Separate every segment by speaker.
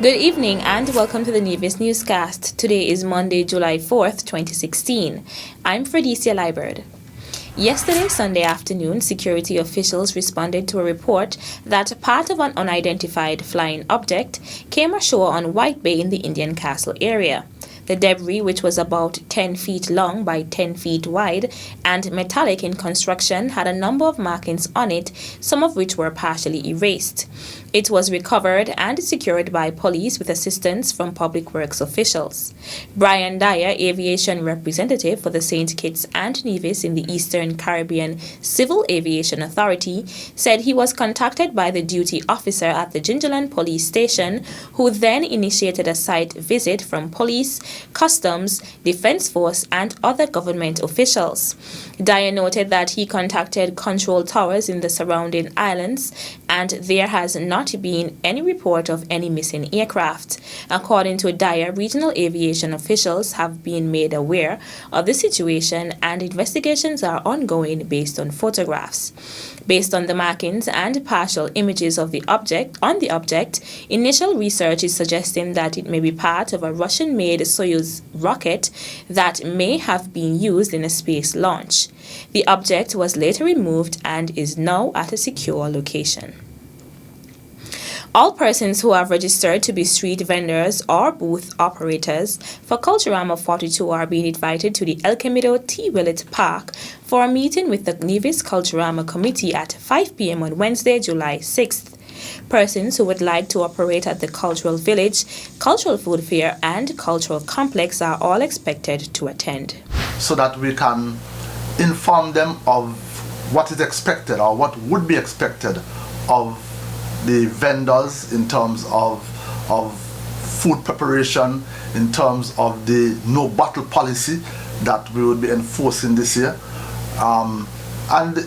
Speaker 1: Good evening and welcome to the Nevis Newscast. Today is Monday, July 4th, 2016. I'm Fredicia Liebert. Yesterday, Sunday afternoon, security officials responded to a report that part of an unidentified flying object came ashore on White Bay in the Indian Castle area. The debris, which was about 10 feet long by 10 feet wide and metallic in construction, had a number of markings on it, some of which were partially erased. It was recovered and secured by police with assistance from public works officials. Brian Dyer, aviation representative for the St. Kitts and Nevis in the Eastern Caribbean Civil Aviation Authority, said he was contacted by the duty officer at the Gingerland Police Station, who then initiated a site visit from police, customs, defense force, and other government officials. Dyer noted that he contacted control towers in the surrounding islands, and there has not been any report of any missing aircraft. According to Dyer, regional aviation officials have been made aware of the situation and investigations are ongoing based on photographs. Based on the markings and partial images of the object, initial research is suggesting that it may be part of a Russian-made Soyuz rocket that may have been used in a space launch. The object was later removed and is now at a secure location. All persons who have registered to be street vendors or booth operators for Culturama 42 are being invited to the El Camino T. Willett Park for a meeting with the Nevis Culturama Committee at 5 p.m. on Wednesday, July 6th. Persons who would like to operate at the Cultural Village, Cultural Food Fair, and Cultural Complex are all expected to attend.
Speaker 2: So that we can inform them of what is expected or what would be expected of the vendors in terms of food preparation, in terms of the no bottle policy that we would be enforcing this year, and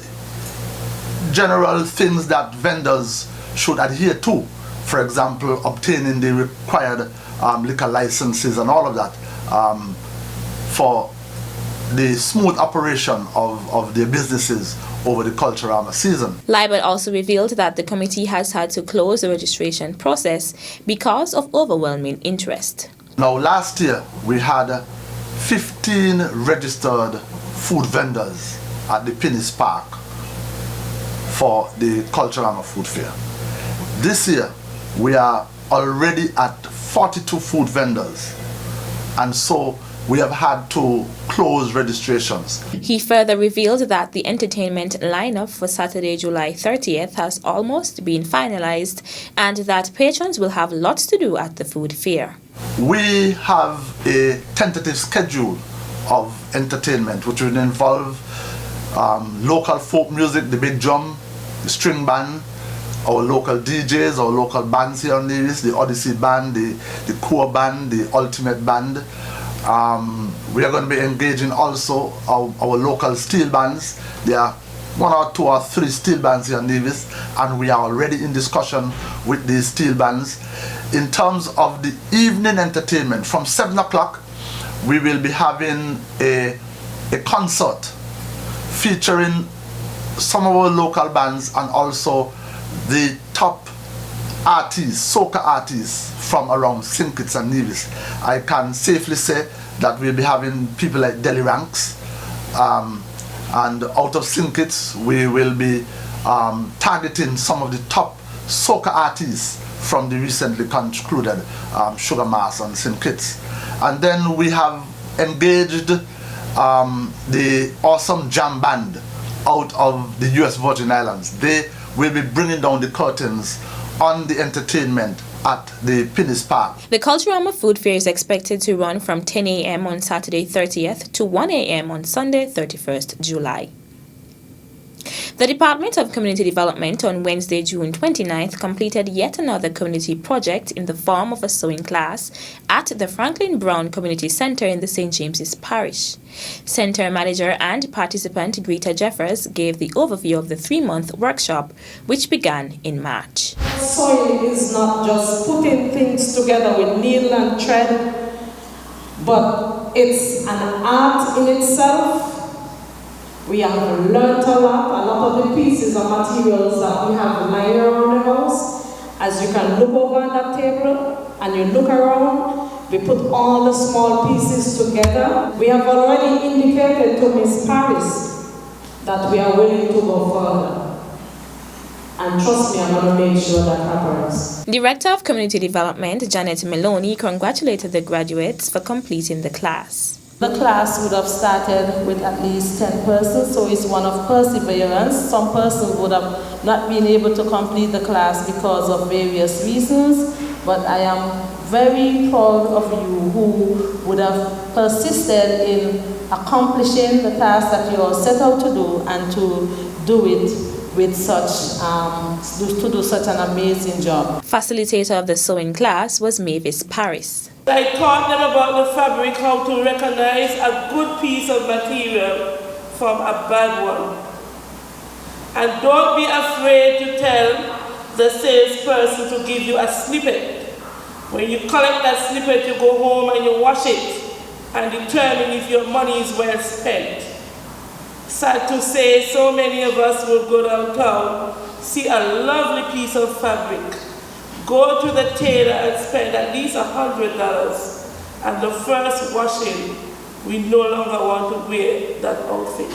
Speaker 2: general things that vendors should adhere to. For example, obtaining the required liquor licenses and all of that for the smooth operation of their businesses over the Culturama season.
Speaker 1: Liebert also revealed that the committee has had to close the registration process because of overwhelming interest.
Speaker 2: Now, last year we had 15 registered food vendors at the Pinnis Park for the Culturama Food Fair. This year we are already at 42 food vendors, and so we have had to close registrations.
Speaker 1: He further revealed that the entertainment lineup for Saturday, July 30th has almost been finalized and that patrons will have lots to do at the food fair.
Speaker 2: We have a tentative schedule of entertainment which will involve local folk music, the big drum, the string band, our local DJs, our local bands here on Nevis, the Odyssey Band, the Core Band, the Ultimate Band. We are going to be engaging also our local steel bands. There are 1 or 2 or 3 steel bands here in Nevis, and we are already in discussion with these steel bands. In terms of the evening entertainment, from 7 o'clock, we will be having a concert featuring some of our local bands and also the top artists, soca artists from around St. Kitts and Nevis. I can safely say that we'll be having people like Deli Ranks, and out of St. Kitts we will be targeting some of the top soca artists from the recently concluded Sugar Mass on St. Kitts. And then we have engaged the awesome jam band out of the US Virgin Islands. They will be bringing down the curtains on the entertainment at the Pinnis Park.
Speaker 1: The Culturama Food Fair is expected to run from 10 a.m. on Saturday 30th to 1 a.m. on Sunday 31st July. The Department of Community Development on Wednesday, June 29th, completed yet another community project in the form of a sewing class at the Franklin Brown Community Center in the St. James's Parish. Center manager and participant Greta Jeffers gave the overview of the 3-month workshop, which began in March.
Speaker 3: Sewing is not just putting things together with needle and thread, but it's an art in itself. We have learned a lot of the pieces of materials that we have lying around the house. As you can look over on that table, and you look around, we put all the small pieces together. We have already indicated to Ms. Paris that we are willing to go further. And trust me, I'm going to make sure that happens.
Speaker 1: Director of Community Development, Janet Maloney, congratulated the graduates for completing the class.
Speaker 4: The class would have started with at least 10 persons, so it's one of perseverance. Some persons would have not been able to complete the class because of various reasons, but I am very proud of you who would have persisted in accomplishing the task that you all set out to do and to do it with such, to do such an amazing job.
Speaker 1: Facilitator of the sewing class was Mavis Paris.
Speaker 5: I taught them about the fabric, how to recognize a good piece of material from a bad one. And don't be afraid to tell the salesperson to give you a snippet. When you collect that snippet, you go home and you wash it and determine if your money is well spent. Sad to say, so many of us will go downtown, see a lovely piece of fabric, go to the tailor and spend at least $100, and the first washing, we no longer want to wear that outfit.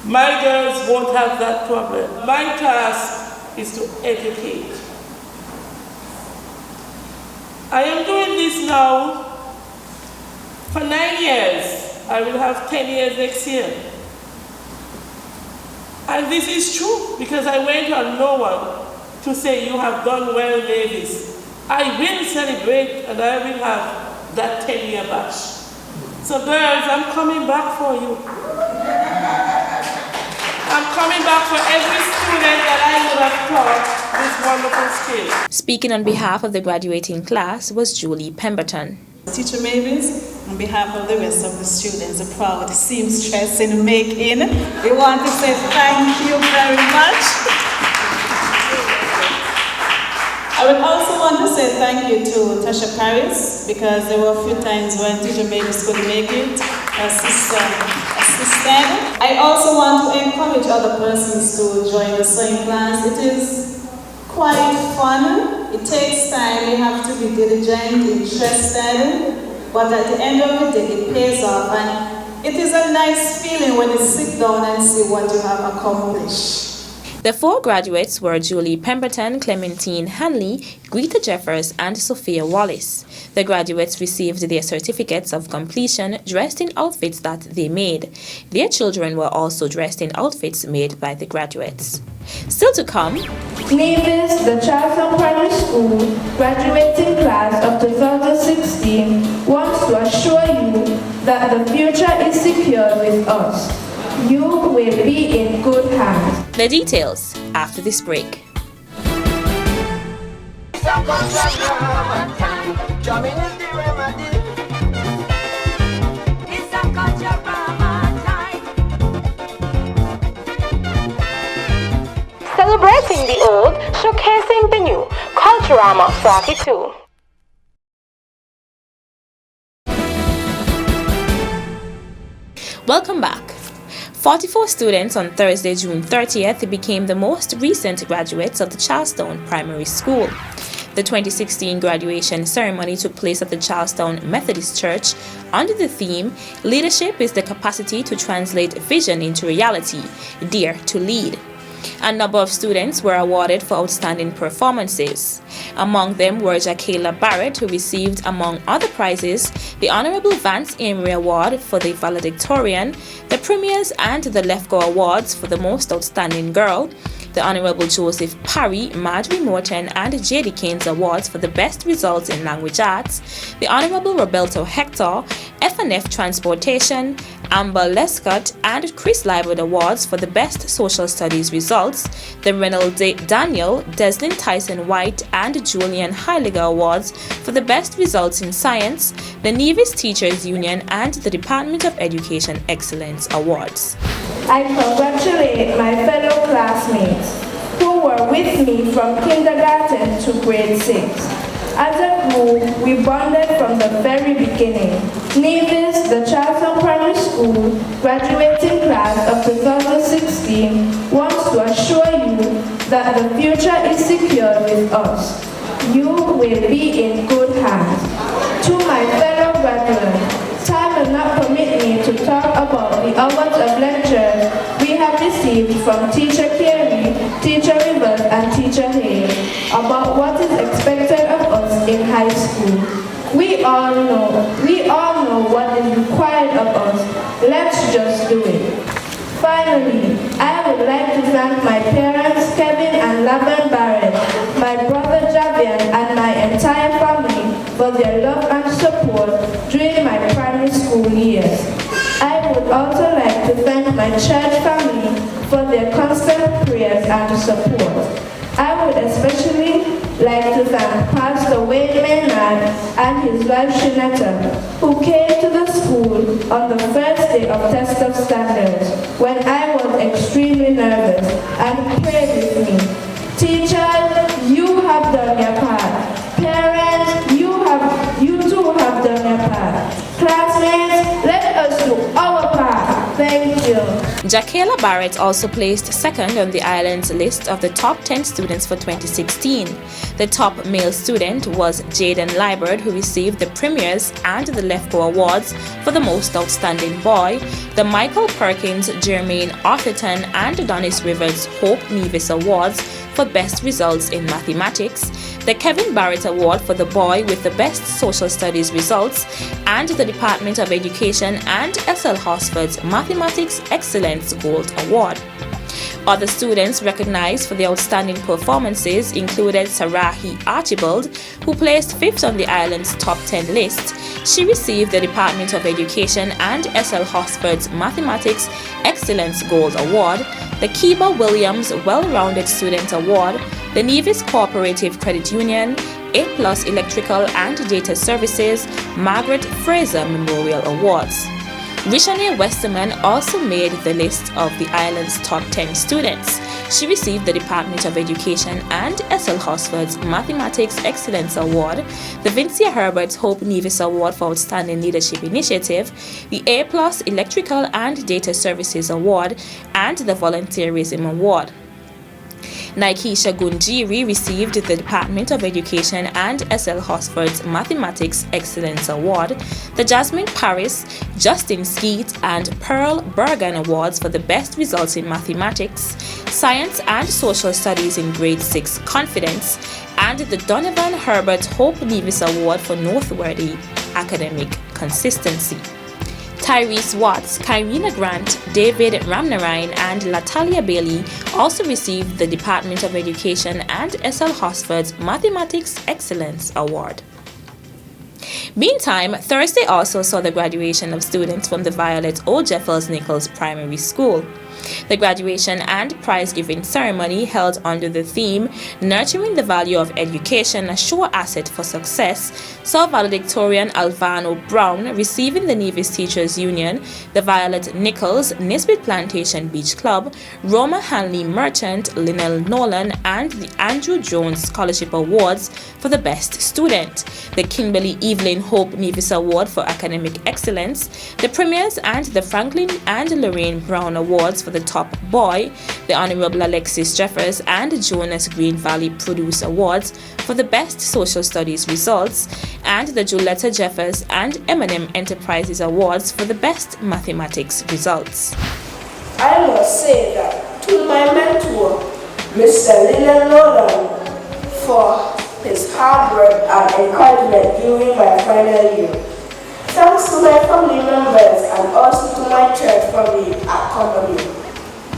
Speaker 5: My girls won't have that problem. My task is to educate. I am doing this now for 9 years. I will have 10 years next year. And this is true because I went on no one to say you have done well, ladies. I will celebrate and I will have that 10-year bash. So girls, I'm coming back for you. I'm coming back for every student that I would have taught this wonderful skill.
Speaker 1: Speaking on behalf of the graduating class was Julie Pemberton.
Speaker 6: Teacher Mavis, on behalf of the rest of the students, a proud seamstress in making, we want to say thank you very much. I would also want to say thank you to Tasha Paris, because there were a few times when Teacher Mavis couldn't make it, her sister assisted. I also want to encourage other persons to join the sewing class. It is quite fun. It takes time, you have to be diligent, interested, but at the end of the day, it pays off, and it is a nice feeling when you sit down and see what you have accomplished.
Speaker 1: The four graduates were Julie Pemberton, Clementine Hanley, Greta Jeffers, and Sophia Wallace. The graduates received their certificates of completion dressed in outfits that they made. Their children were also dressed in outfits made by the graduates. Still to come,
Speaker 7: Nevis, the Charleston Primary School graduating class of 2016 wants to assure you that the future is secure with us. You will be in good hands.
Speaker 1: The details after this break.
Speaker 8: Celebrating the old, showcasing the new. Culturama 42.
Speaker 1: Welcome back. 44 students on Thursday, June 30th became the most recent graduates of the Charlestown Primary School. The 2016 graduation ceremony took place at the Charlestown Methodist Church under the theme, Leadership is the capacity to translate vision into reality, Dare to Lead. A number of students were awarded for outstanding performances. Among them were Jaquela Barrett, who received, among other prizes, the Honorable Vance Amory Award for the valedictorian, the Premiers and the Lefko Awards for the Most Outstanding Girl, the Honorable Joseph Parry, Marjorie Morton, and J.D. Keynes Awards for the Best Results in Language Arts, the Honorable Roberto Hector, F&F Transportation, Amber Lescott, and Chris Liebert Awards for the Best Social Studies Results, the Reynold Daniel, Deslin Tyson White, and Julian Heiliger Awards for the Best Results in Science, the Nevis Teachers Union, and the Department of Education Excellence Awards.
Speaker 7: I congratulate my fellow classmates who were with me from kindergarten to grade 6. As a group, we bonded from the very beginning. Nevis, the Charlestown Primary School graduating class of 2016 wants to assure you that the future is secure with us. You will be in good hours of lectures we have received from Teacher Carey, Teacher Rivers, and Teacher Hay about what is expected of us in high school. We all know what is required of us. Let's just do it. Finally, I would like to thank my parents, Kevin and Laban Barrett, my brother Javian, and my entire family for their love and support during my primary school years. I would also like to thank my church family for their constant prayers and support. I would especially like to thank Pastor Wayne Maynard and his wife Shanetta, who came to the school on the first day of test of standards when I was extremely nervous and prayed with me. Teachers, you have done your part. Parents, you too have done your part. Classmates, let us do our part. Thank you.
Speaker 1: Jacqueline Barrett also placed second on the island's list of the top 10 students for 2016. The top male student was Jaden Liebert, who received the Premiers and the Lefko Awards for the most outstanding boy, the Michael Perkins, Jermaine Arthurton, and Adonis Rivers Hope Nevis Awards for best results in mathematics, the Kevin Barrett Award for the boy with the best social studies results, and the Department of Education and SL Hosford's Mathematics Excellence Gold Award. Other students recognized for their outstanding performances included Sarahi Archibald, who placed 5th on the island's top 10 list. She received the Department of Education and SL Hosford's Mathematics Excellence Gold Award, the Kiba Williams Well-Rounded Student Award, the Nevis Cooperative Credit Union, A+ Electrical and Data Services, Margaret Fraser Memorial Awards. Rishane Westerman also made the list of the island's top 10 students. She received the Department of Education and SL Hosford's Mathematics Excellence Award, the Vincia Herbert Hope Nevis Award for Outstanding Leadership Initiative, the A+ Electrical and Data Services Award, and the Volunteerism Award. Nikesha Gunjiri received the Department of Education and SL Hosford's Mathematics Excellence Award, the Jasmine Paris, Justin Skeet, and Pearl Bergen Awards for the best results in mathematics, science and social studies in grade 6 confidence, and the Donovan Herbert Hope Nevis Award for noteworthy academic consistency. Tyrese Watts, Kyrena Grant, David Ramnarine, and Latalia Bailey also received the Department of Education and SL Hosford's Mathematics Excellence Award. Meantime, Thursday also saw the graduation of students from the Violet O. Jeffers Nichols Primary School. The graduation and prize-giving ceremony held under the theme Nurturing the Value of Education, a Sure Asset for Success, saw valedictorian Alvano Brown receiving the Nevis Teachers Union, the Violet Nichols Nisbet Plantation Beach Club, Roma Hanley Merchant, Linnell Nolan, and the Andrew Jones Scholarship Awards for the Best Student, the Kimberly Evelyn Hope Nevis Award for Academic Excellence, the Premiers and the Franklin and Lorraine Brown Awards for the Top Boy, the Honorable Alexis Jeffers and Jonas Green Valley Produce Awards for the Best Social Studies Results, and the Juletta Jeffers and Eminem Enterprises Awards for the Best Mathematics Results.
Speaker 9: I must say that to my mentor, Mr. Linnell Nolan, for his hard work and encouragement during my final year. Thanks to my family members and also to my church family at Cumberland.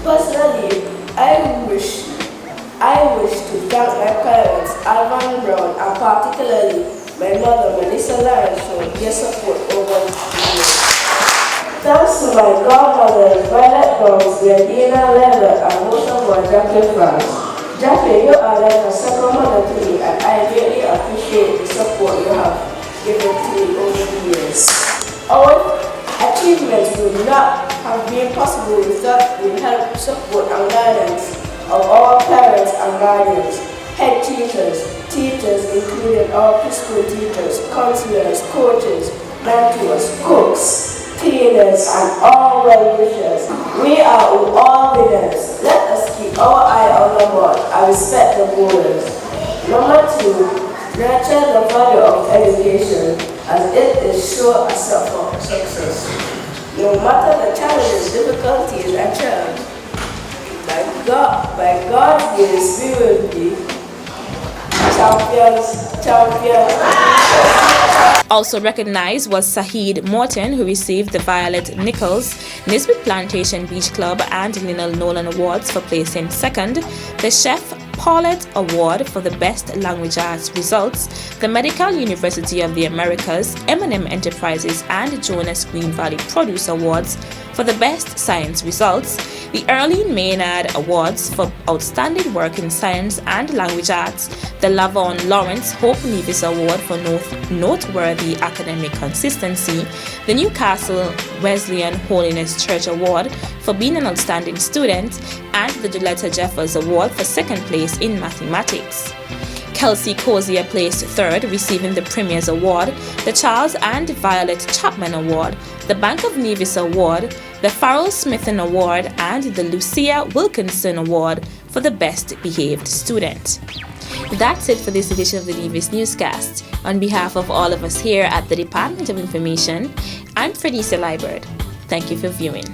Speaker 9: Personally, I wish to thank my parents, Alvan Brown, and particularly my mother, Melissa Lawrence, for their support over the years. Thanks to my godmothers, Violet Browns, Gardina Leather, and Motion Boy Jackie France. Jackie, you are like a second mother to me, and I really appreciate the support you have given to me over the years. Our achievements would not have been possible without the help, support, and guidance of our parents and guardians, head teachers, including our preschool teachers, counselors, coaches, mentors, cooks, cleaners, and all well-wishers. We are all winners. Let us keep our eye on the ball and respect the bowlers. Number 2, nurture the value of education, as it is sure a for success. No matter the challenges, difficulties, and trials, by God's grace, we will be champions.
Speaker 1: Also recognized was Sahid Morton, who received the Violet Nichols Nisbet Plantation Beach Club and Lionel Nolan Awards for placing second, the Chef Paulette Award for the Best Language Arts Results, the Medical University of the Americas, M&M Enterprises and Jonas Green Valley Produce Awards for the Best Science Results, the Earlene Maynard Awards for Outstanding Work in Science and Language Arts, the Lavon Lawrence Hope Nevis Award for Noteworthy Academic Consistency, the Newcastle Wesleyan Holiness Church Award for being an outstanding student, and the Duletta Jeffers Award for second place in mathematics. Kelsey Cozier placed third, receiving the Premier's Award, the Charles and Violet Chapman Award, the Bank of Nevis Award, the Farrell Smithen Award, and the Lucia Wilkinson Award for the Best Behaved Student. That's it for this edition of the Nevis Newscast. On behalf of all of us here at the Department of Information, I'm Fredesia Liebert. Thank you for viewing.